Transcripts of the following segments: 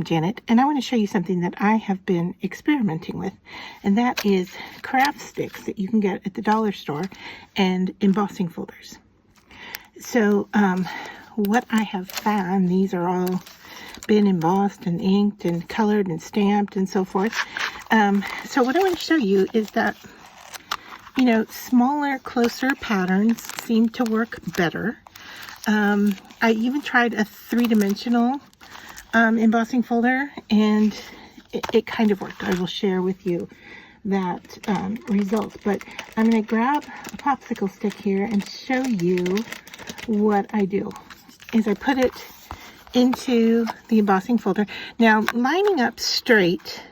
I'm Janet, and I want to show you something that I have been experimenting with, and that is craft sticks that you can get at the dollar store and embossing folders. So what I have found, these are all been embossed and inked and colored and stamped and so forth. So what I want to show you is that, you know, smaller, closer patterns seem to work better. I even tried a three-dimensional embossing folder, and it kind of worked. I will share with you that results, but I'm going to grab a popsicle stick here and show you what I do is I put it into the embossing folder. Now, lining up straight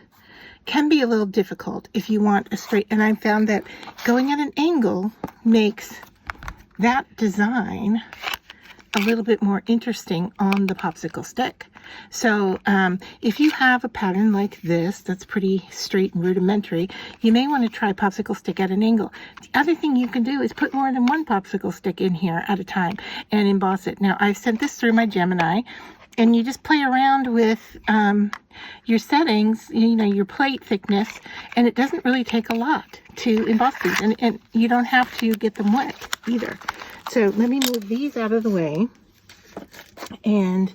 can be a little difficult if you want a straight, and I found that going at an angle makes that design a little bit more interesting on the popsicle stick. So if you have a pattern like this that's pretty straight and rudimentary, you may want to try popsicle stick at an angle. The other thing you can do is put more than one popsicle stick in here at a time and emboss it. Now, I've sent this through my Gemini, and you just play around with your settings, you know, your plate thickness, and it doesn't really take a lot to emboss these, and you don't have to get them wet either. So let me move these out of the way and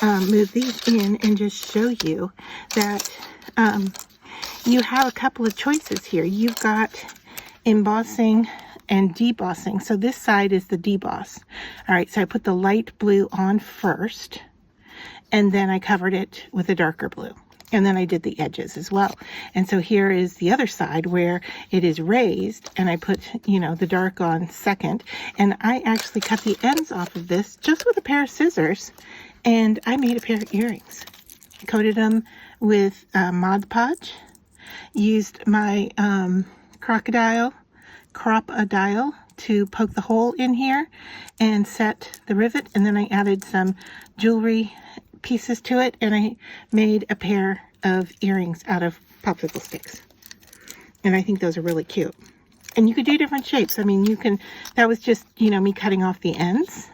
move these in and just show you that you have a couple of choices here. You've got embossing and debossing. So this side is the deboss. All right, so I put the light blue on first, and then I covered it with a darker blue. And then I did the edges as well. And so here is the other side where it is raised, and I put, you know, the dark on second. And I actually cut the ends off of this just with a pair of scissors, and I made a pair of earrings. Coated them with Mod Podge, used my crop-a-dial to poke the hole in here and set the rivet, and then I added some jewelry pieces to it, and I made a pair of earrings out of popsicle sticks, and I think those are really cute. And you could do different shapes. I mean, you can, that was just, you know, me cutting off the ends.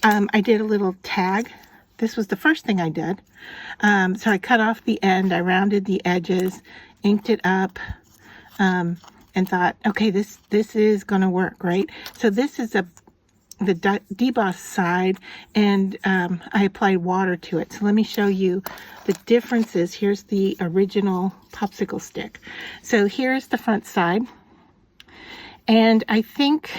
I did a little tag. This was the first thing I did. So I cut off the end, I rounded the edges, inked it up, and thought, okay, this is gonna work, right? So this is the deboss side, and I applied water to it. So let me show you the differences. Here's the original popsicle stick. So here's the front side, and I think,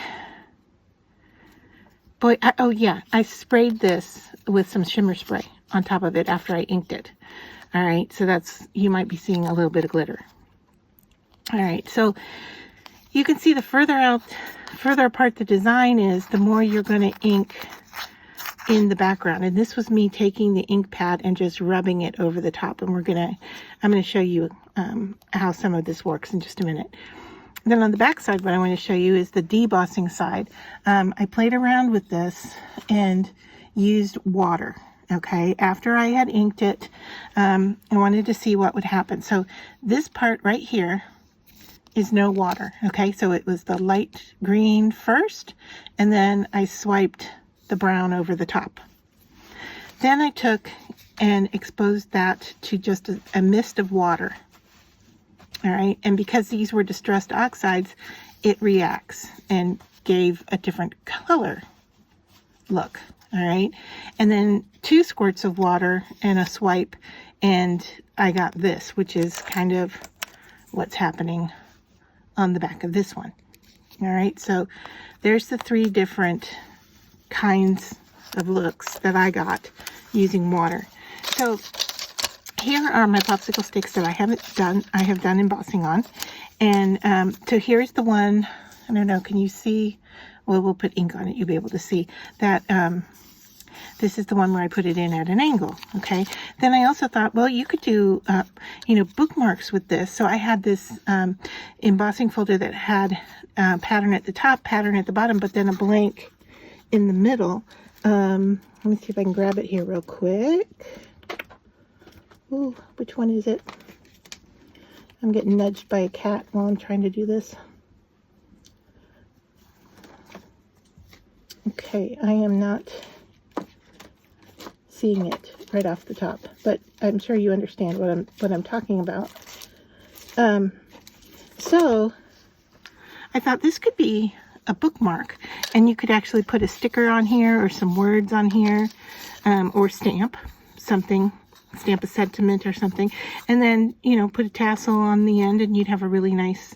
boy, oh yeah, I sprayed this with some shimmer spray on top of it after I inked it. All right, so that's, you might be seeing a little bit of glitter. All right, so you can see the further apart the design is, the more you're going to ink in the background. And this was me taking the ink pad and just rubbing it over the top. And I'm going to show you how some of this works in just a minute. Then on the back side, what I want to show you is the debossing side. I played around with this and used water. Okay, after I had inked it, I wanted to see what would happen. So this part right here is no water. Okay, so it was the light green first, and then I swiped the brown over the top. Then I took and exposed that to just a mist of water. All right, and because these were distressed oxides, it reacts and gave a different color look. All right, and then 2 squirts of water and a swipe, and I got this, which is kind of what's happening on the back of this one. All right, so there's the 3 different kinds of looks that I got using water. So here are my popsicle sticks that I have done embossing on. And so here's the one, I don't know, can you see? Well, we'll put ink on it, you'll be able to see that this is the one where I put it in at an angle. Okay, then I also thought, well, you could do you know, bookmarks with this. So I had this embossing folder that had pattern at the top, pattern at the bottom, but then a blank in the middle. Let me see if I can grab it here real quick. Ooh, which one is it? I'm getting nudged by a cat while I'm trying to do this. Okay, I am not seeing it. right off the top, but I'm sure you understand what I'm talking about. So I thought this could be a bookmark, and you could actually put a sticker on here or some words on here, or stamp something, stamp a sentiment or something, and then, you know, put a tassel on the end, and you'd have a really nice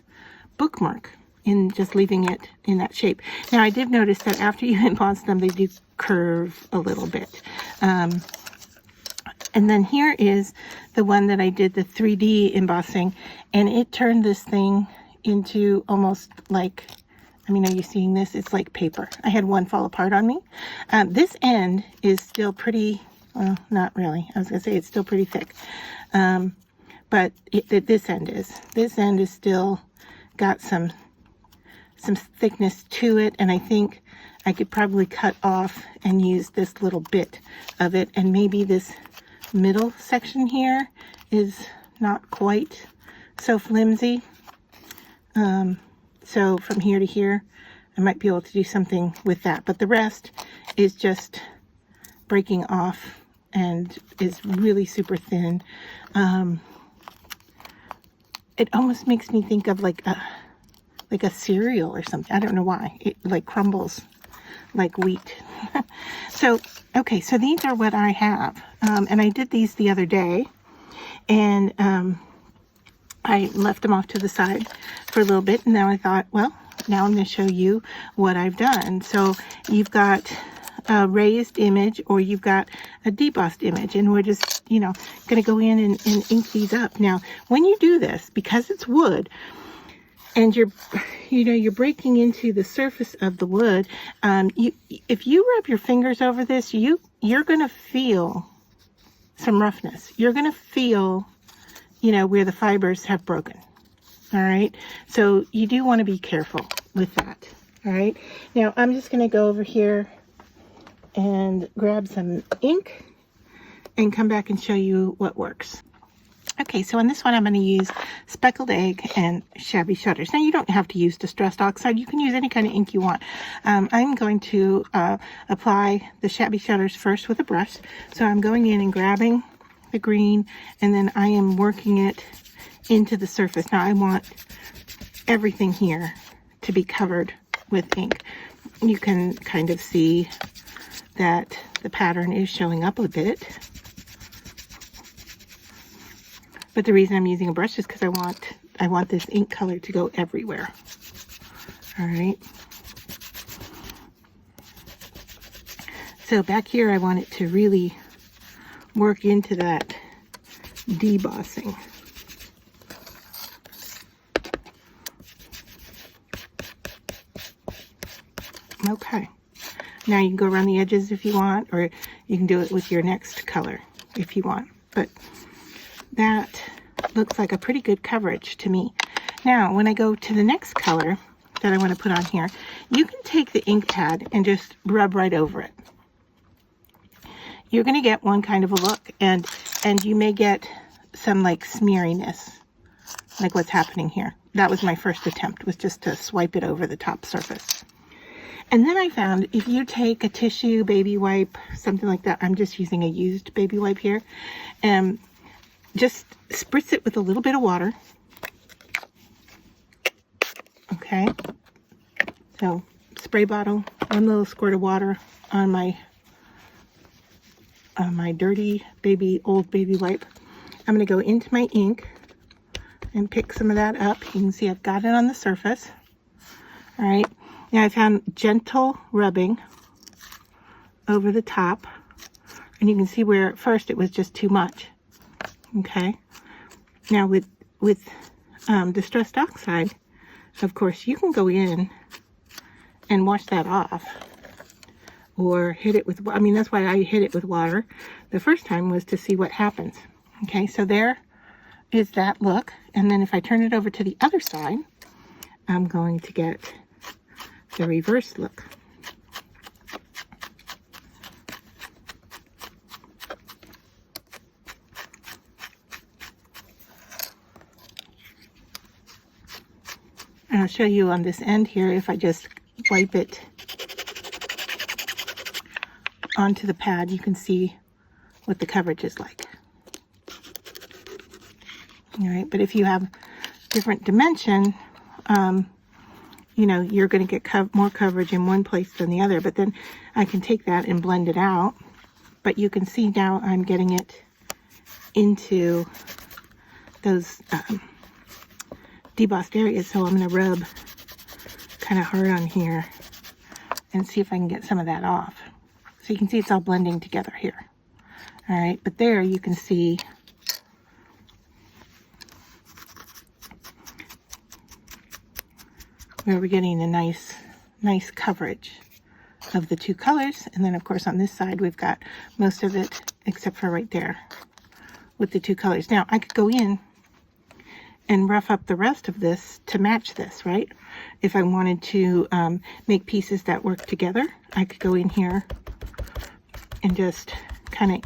bookmark in just leaving it in that shape. Now, I did notice that after you emboss them, they do curve a little bit. And then here is the one that I did the 3D embossing, and it turned this thing into almost like, I mean, are you seeing this? It's like paper. I had one fall apart on me. This end is still pretty, well, not really. I was going to say it's still pretty thick. But this end is still got some thickness to it, and I think I could probably cut off and use this little bit of it, and maybe this middle section here is not quite so flimsy. So from here to here, I might be able to do something with that, but the rest is just breaking off and is really super thin. It almost makes me think of like a cereal or something. I don't know why. It like crumbles like wheat. So, okay, so these are what I have. And I did these the other day, and I left them off to the side for a little bit, and now I thought, well, now I'm going to show you what I've done. So you've got a raised image, or you've got a debossed image, and we're just, you know, going to go in and ink these up. Now, when you do this, because it's wood, and you're breaking into the surface of the wood, if you rub your fingers over this, you're going to feel some roughness. You're going to feel, you know, where the fibers have broken. All right. So you do want to be careful with that. All right. Now I'm just going to go over here and grab some ink and come back and show you what works. Okay, so on this one, I'm going to use speckled egg and shabby shutters. Now, you don't have to use distressed oxide. You can use any kind of ink you want. I'm going to apply the shabby shutters first with a brush. So I'm going in and grabbing the green, and then I am working it into the surface. Now, I want everything here to be covered with ink. You can kind of see that the pattern is showing up a bit. But the reason I'm using a brush is because I want this ink color to go everywhere. All right. So back here, I want it to really work into that debossing. Okay. Now you can go around the edges if you want, or you can do it with your next color if you want. But that looks like a pretty good coverage to me. Now, when I go to the next color that I want to put on here, you can take the ink pad and just rub right over it. You're going to get one kind of a look, and you may get some like smeariness, like what's happening here. That was my first attempt, was just to swipe it over the top surface. And then I found if you take a tissue, baby wipe, something like that, I'm just using a used baby wipe here, and just spritz it with a little bit of water. Okay. So spray bottle, one little squirt of water on my dirty old baby wipe. I'm going to go into my ink and pick some of that up. You can see I've got it on the surface. All right. Now I found gentle rubbing over the top, and you can see where at first it was just too much. Okay. Now with distressed oxide, of course, you can go in and wash that off, or hit it with, I mean, that's why I hit it with water the first time, was to see what happens. Okay, so there is that look. And then if I turn it over to the other side, I'm going to get the reverse look. And I'll show you on this end here, if I just wipe it onto the pad, you can see what the coverage is like. All right, but if you have different dimension, you know, you're going to get more coverage in one place than the other. But then I can take that and blend it out. But you can see now I'm getting it into those debossed areas. So I'm going to rub kind of hard on here and see if I can get some of that off. So you can see it's all blending together here. All right, but there you can see where we're getting a nice coverage of the two colors. And then of course on this side we've got most of it except for right there with the two colors. Now I could go in and rough up the rest of this to match this, right? If I wanted to make pieces that work together, I could go in here and just kind of,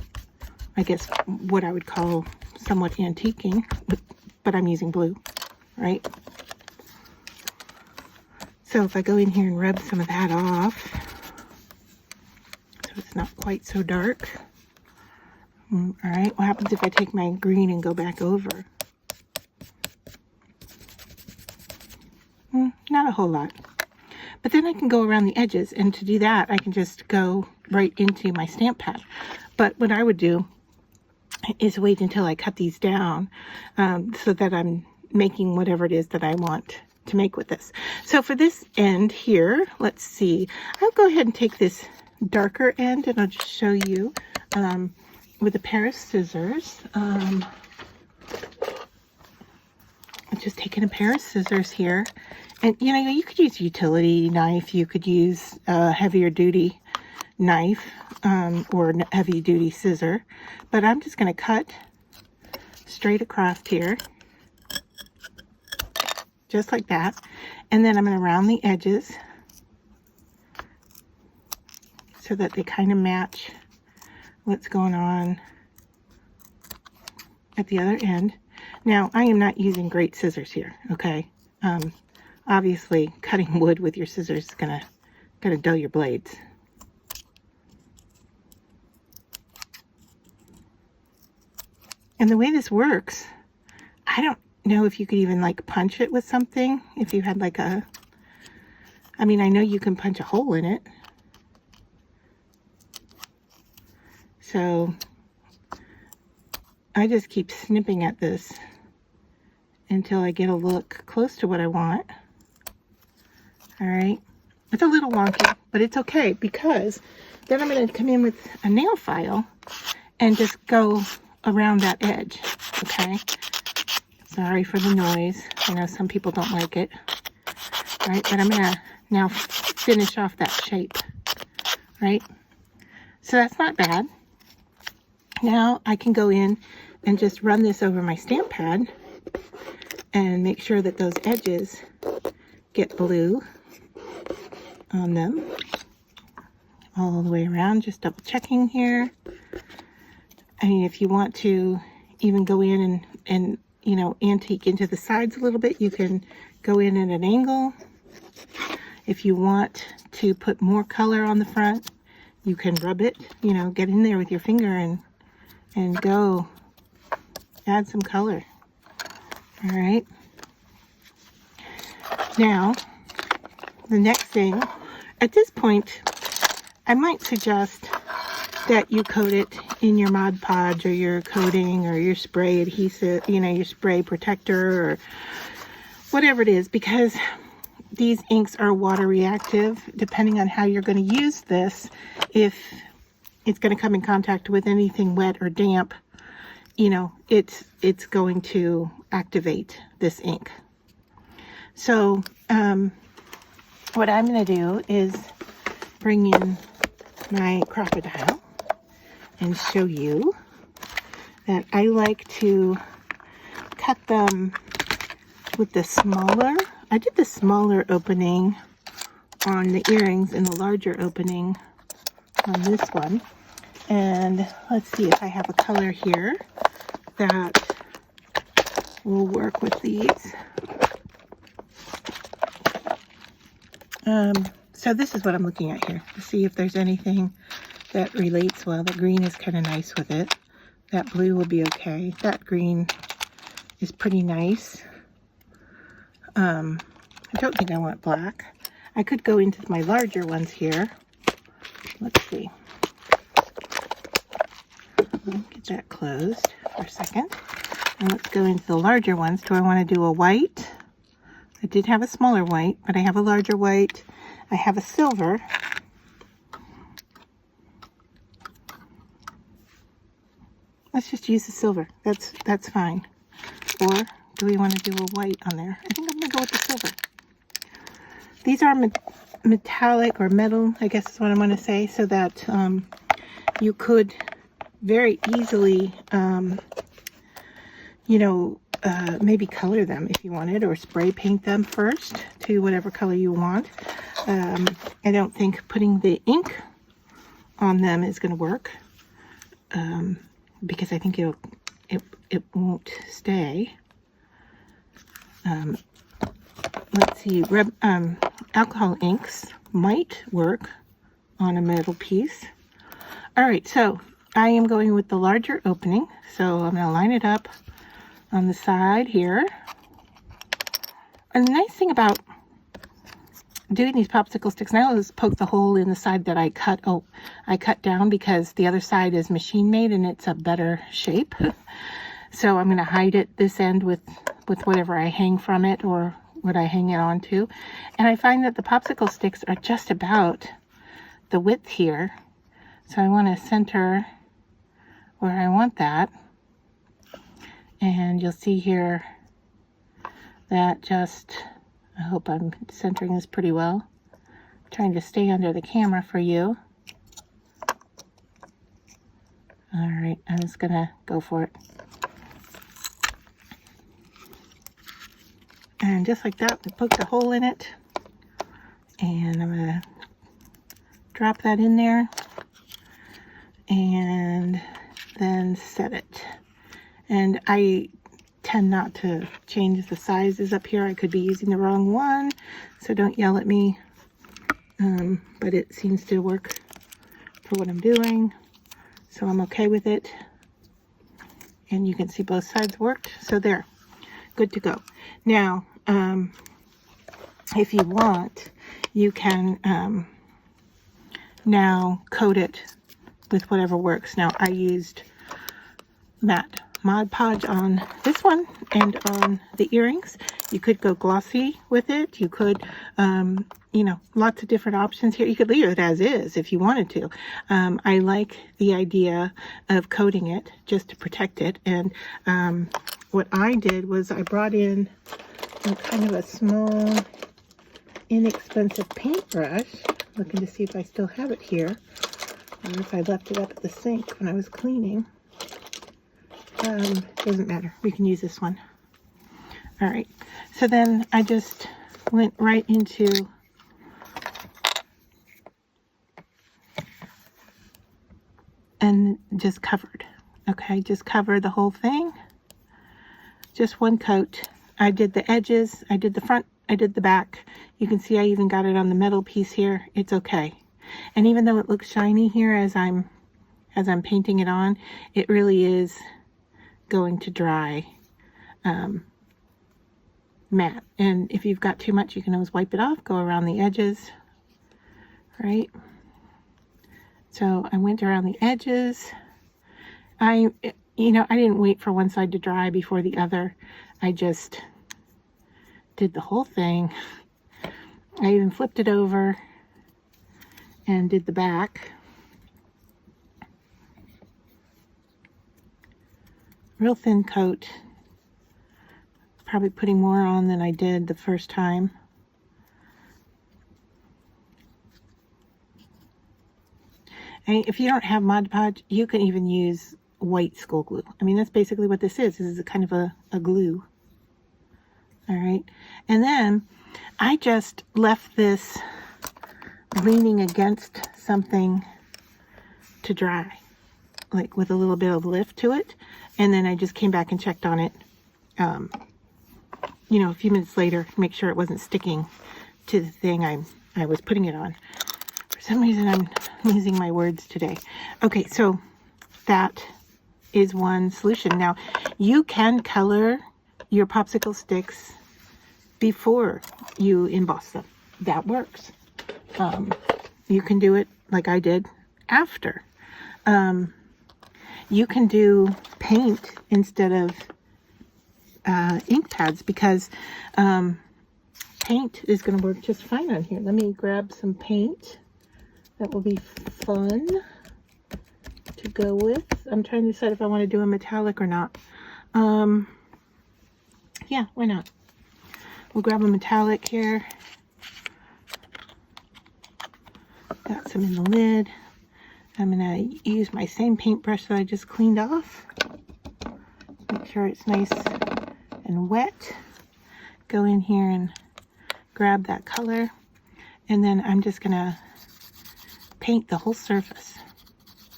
I guess, what I would call somewhat antiquing, but I'm using blue, right? So if I go in here and rub some of that off, so it's not quite so dark. All right, what happens if I take my green and go back over? Not a whole lot. But then I can go around the edges, and to do that, I can just go right into my stamp pad. But what I would do is wait until I cut these down so that I'm making whatever it is that I want to make with this. So for this end here, let's see. I'll go ahead and take this darker end, and I'll just show you with a pair of scissors. I'm just taking a pair of scissors here. And, you know, you could use a utility knife. You could use a heavier duty knife or a heavy duty scissor. But I'm just going to cut straight across here. Just like that. And then I'm going to round the edges so that they kind of match what's going on at the other end. Now, I am not using great scissors here, okay? Obviously, cutting wood with your scissors is gonna dull your blades. And the way this works, I don't know if you could even like punch it with something. If you had like I mean, I know you can punch a hole in it. So I just keep snipping at this until I get a look close to what I want. All right, it's a little wonky, but it's okay, because then I'm going to come in with a nail file and just go around that edge. Okay, sorry for the noise. I know some people don't like it. All right, but I'm going to now finish off that shape. Right, so that's not bad. Now I can go in and just run this over my stamp pad and make sure that those edges get blue on them all the way around. Just double checking here. I mean, if you want to even go in and you know, antique into the sides a little bit, you can go in at an angle. If you want to put more color on the front, you can rub it, you know, get in there with your finger and go add some color. All right. Now, the next thing, at this point, I might suggest that you coat it in your Mod Podge or your coating or your spray adhesive, you know, your spray protector or whatever it is, because these inks are water reactive. Depending on how you're going to use this, if it's going to come in contact with anything wet or damp, you know, it's going to activate this ink. So what I'm going to do is bring in my crocodile and show you that I like to cut them with the smaller. I did the smaller opening on the earrings and the larger opening on this one. And let's see if I have a color here that will work with these. So this is what I'm looking at here to see if there's anything that relates well. The green is kind of nice with it. That blue will be okay. That green is pretty nice. I don't think I want black. I could go into my larger ones here. Let's see. Get that closed for a second. And let's go into the larger ones. Do I want to do a white? I did have a smaller white, but I have a larger white. I have a silver. Let's just use the silver. That's fine. Or do we want to do a white on there? I think I'm going to go with the silver. These are metallic or metal, I guess is what I want to say, so that you could very easily, maybe color them if you wanted, or spray paint them first to whatever color you want. I don't think putting the ink on them is going to work, because I think it won't stay. Let's see, alcohol inks might work on a metal piece. All right, so I am going with the larger opening. So I'm going to line it up on the side here. And the nice thing about doing these popsicle sticks now is poke the hole in the side that I cut down, because the other side is machine made and it's a better shape. So I'm going to hide it this end with whatever I hang from it, or what I hang it onto. And I find that the popsicle sticks are just about the width here. So I want to center where I want that. And you'll see here that just, I hope I'm centering this pretty well. I'm trying to stay under the camera for you. All right, I'm just gonna go for it. And just like that, we poked a hole in it. And I'm gonna drop that in there and then set it. And I tend not to change the sizes up here. I could be using the wrong one, so don't yell at me. But it seems to work for what I'm doing, so I'm okay with it. And you can see both sides worked, so there, good to go. Now, if you want, you can now coat it with whatever works. Now, I used matte Mod Podge on this one and on the earrings. You could go glossy with it. You could, lots of different options here. You could leave it as is if you wanted to. I like the idea of coating it just to protect it. And what I did was I brought in kind of a small, inexpensive paintbrush. Looking to see if I still have it here, or if I left it up at the sink when I was cleaning. Doesn't matter. We can use this one. All right. So then I just went right into and just covered. Okay, just cover the whole thing. Just one coat. I did the edges, I did the front, I did the back. You can see I even got it on the metal piece here. It's okay. And even though it looks shiny here as I'm painting it on, it really is going to dry matte. And if you've got too much, you can always wipe it off, go around the edges, right? So I went around the edges. I didn't wait for one side to dry before the other. I just did the whole thing. I even flipped it over and did the back. Real thin coat. Probably putting more on than I did the first time. And if you don't have Mod Podge, you can even use white school glue. I mean, that's basically what this is. This is a kind of a glue. All right. And then I just left this leaning against something to dry, like with a little bit of lift to it. And then I just came back and checked on it, a few minutes later to make sure it wasn't sticking to the thing I was putting it on. For some reason I'm losing my words today. Okay, so that is one solution. Now, you can color your popsicle sticks before you emboss them. That works. You can do it like I did after. You can do paint instead of ink pads, because paint is going to work just fine on here. Let me grab some paint. That will be fun to go with. I'm trying to decide if I want to do a metallic or not. Yeah, why not? We'll grab a metallic here. Got some in the lid. I'm going to use my same paintbrush that I just cleaned off. Make sure it's nice and wet. Go in here and grab that color. And then I'm just going to paint the whole surface.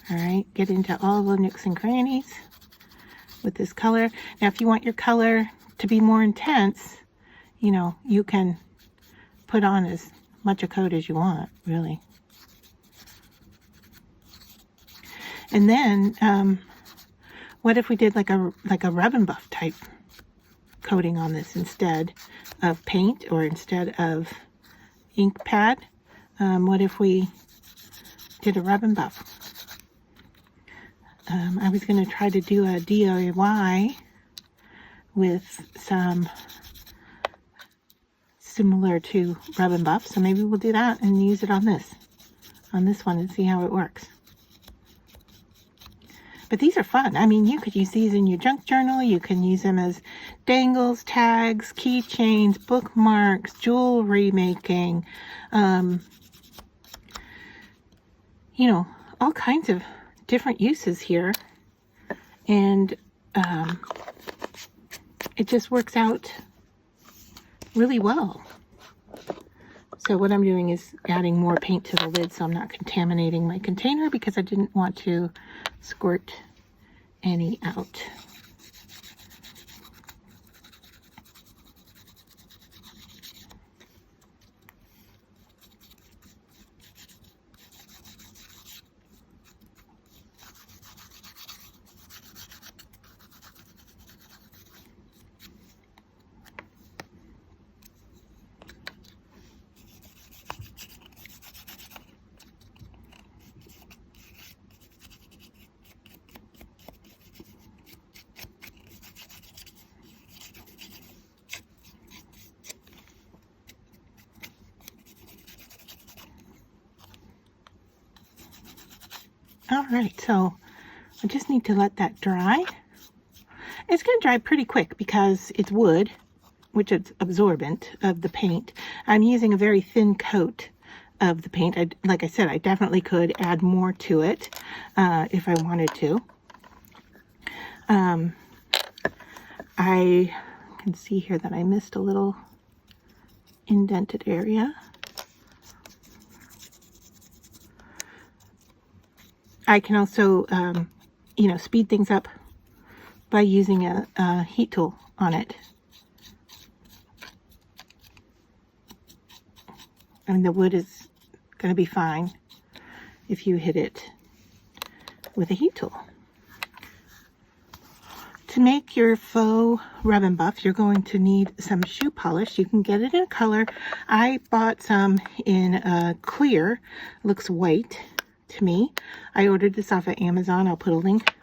All right, get into all the nooks and crannies with this color. Now, if you want your color to be more intense, you know, you can put on as much a coat as you want, really. And then, what if we did like a rub and buff type coating on this instead of paint or instead of ink pad? What if we did a rub and buff? I was going to try to do a DIY with some similar to rub and buff, so maybe we'll do that and use it on this one and see how it works. But these are fun. I mean, you could use these in your junk journal. You can use them as dangles, tags, keychains, bookmarks, jewelry making, you know, all kinds of different uses here. And it just works out really well. So what I'm doing is adding more paint to the lid so I'm not contaminating my container, because I didn't want to squirt any out. All right, so I just need to let that dry. It's going to dry pretty quick because it's wood, which is absorbent of the paint. I'm using a very thin coat of the paint. Like I said, I definitely could add more to it if I wanted to. I can see here that I missed a little indented area. I can also, you know, speed things up by using a heat tool on it. I mean, the wood is going to be fine if you hit it with a heat tool. To make your faux rub and buff, you're going to need some shoe polish. You can get it in a color. I bought some in clear. It looks white to me. I ordered this off of Amazon. I'll put a link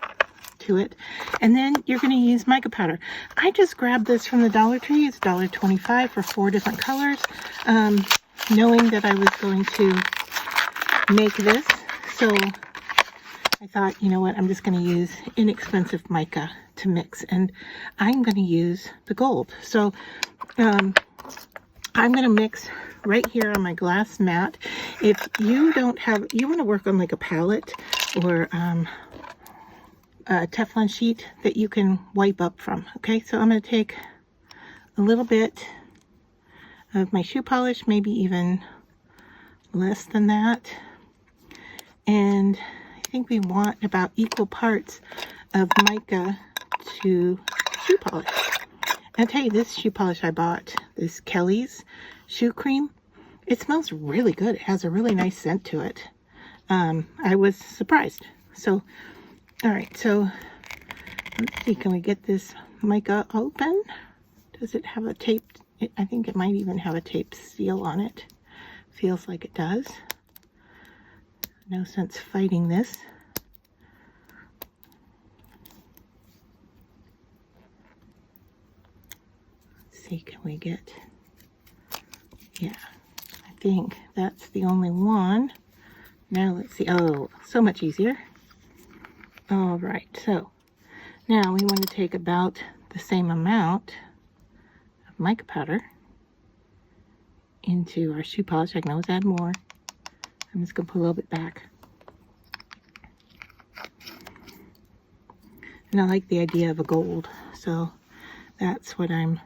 to it. And then you're going to use mica powder. I just grabbed this from the Dollar Tree. It's $1.25 for 4 different colors. Knowing that I was going to make this, so I thought, you know what, I'm just going to use inexpensive mica to mix, and I'm going to use the gold. So I'm going to mix right here on my glass mat. If you don't have, you want to work on like a palette or a Teflon sheet that you can wipe up from. Okay, so I'm going to take a little bit of my shoe polish, maybe even less than that, and I think we want about equal parts of mica to shoe polish. I'll tell you, this shoe polish I bought, this Kelly's shoe cream, it smells really good. It has a really nice scent to it. I was surprised. So, all right, so let's see, can we get this mica open? Does it have a tape? I think it might even have a tape seal on it. Feels like it does. No sense fighting this. Let's see, can we get, yeah, I think that's the only one. Now let's see, oh, so much easier. All right, so now we want to take about the same amount of mica powder into our shoe polish. I can always add more. I'm just going to put a little bit back. And I like the idea of a gold, so that's what I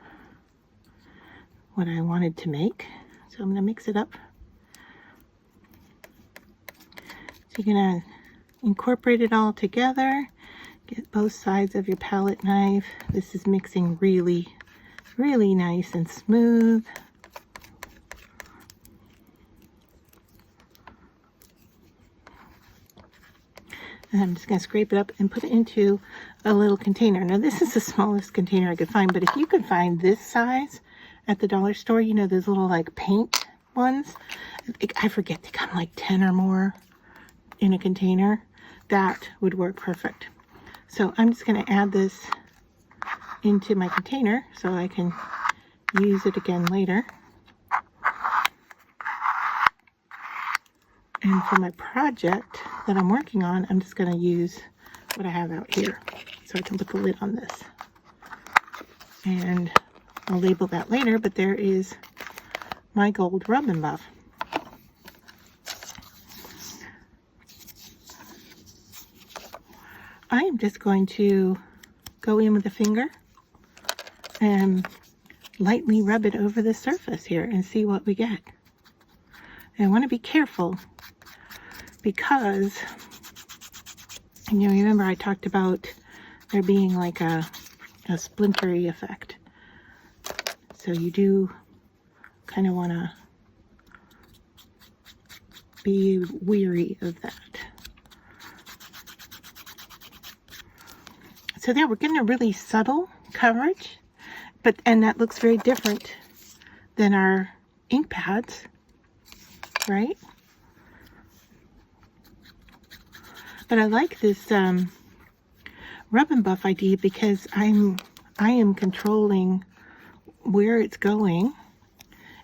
wanted to make. So I'm going to mix it up. So you're going to incorporate it all together. Get both sides of your palette knife. This is mixing really, really nice and smooth. And I'm just going to scrape it up and put it into a little container. Now this is the smallest container I could find, but if you could find this size at the dollar store, you know, those little like paint ones, I forget, they come like 10 or more in a container. That would work perfect. So I'm just going to add this into my container so I can use it again later. And for my project that I'm working on, I'm just going to use what I have out here so I can put the lid on this. And I'll label that later, but there is my gold rub and buff. I am just going to go in with a finger and lightly rub it over the surface here and see what we get. And I want to be careful because, you know, remember I talked about there being like a splintery effect. So you do kind of want to be weary of that. So there, we're getting a really subtle coverage, and that looks very different than our ink pads, right? But I like this rub and buff idea because I am controlling where it's going,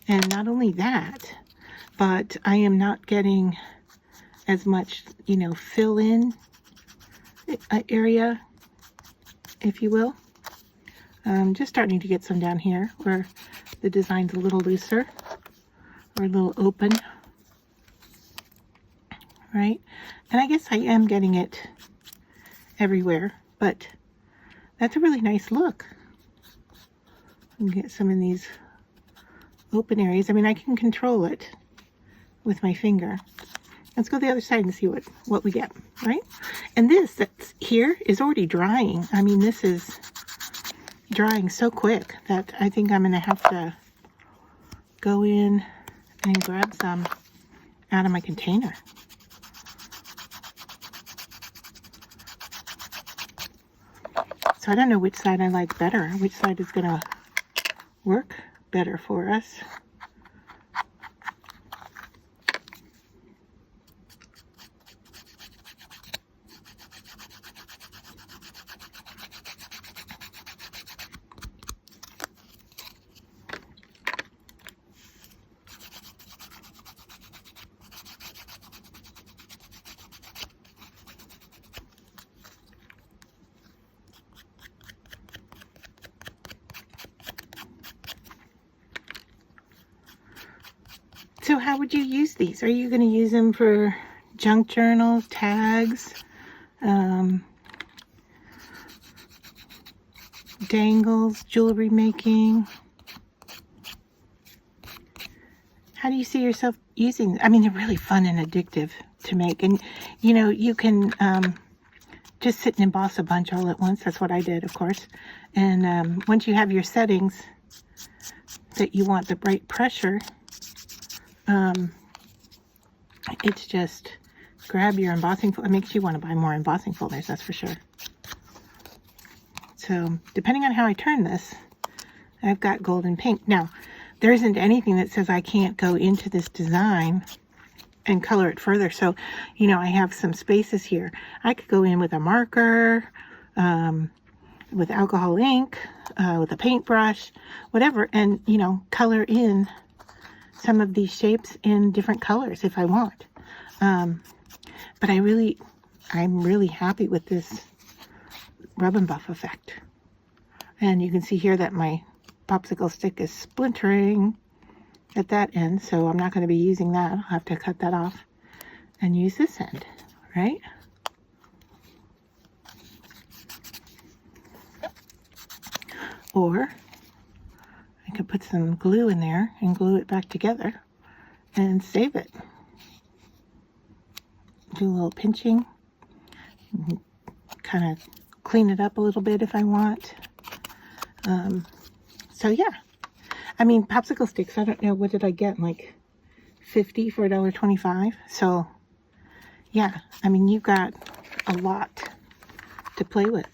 and not only that, but I am not getting as much, you know, fill in area, if you will. Just starting to get some down here where the design's a little looser or a little open, right? And I guess I am getting it everywhere, but that's a really nice look. And get some in these open areas. I mean, I can control it with my finger. Let's go to the other side and see what we get, right? And this that's here is already drying. I mean, this is drying so quick that I think I'm going to have to go in and grab some out of my container. So I don't know which side I like better, which side is going to work better for us. So how would you use these? Are you going to use them for junk journals, tags, dangles, jewelry making? How do you see yourself using them? I mean, they're really fun and addictive to make. And, you know, you can just sit and emboss a bunch all at once. That's what I did, of course. And once you have your settings that you want the right pressure, It's just grab your embossing folder. It makes you want to buy more embossing folders, that's for sure. So depending on how I turn this, I've got gold and pink. Now, there isn't anything that says I can't go into this design and color it further. So, you know, I have some spaces here. I could go in with a marker, with alcohol ink, with a paintbrush, whatever, and, you know, color in some of these shapes in different colors if I want. But I'm really happy with this rub and buff effect. And you can see here that my popsicle stick is splintering at that end, so I'm not going to be using that. I'll have to cut that off and use this end, right? Or I could put some glue in there and glue it back together and save it. Do a little pinching, kind of clean it up a little bit if I want. So yeah, I mean, popsicle sticks, I don't know, what did I get? Like 50 for $1.25. So yeah, I mean, you've got a lot to play with.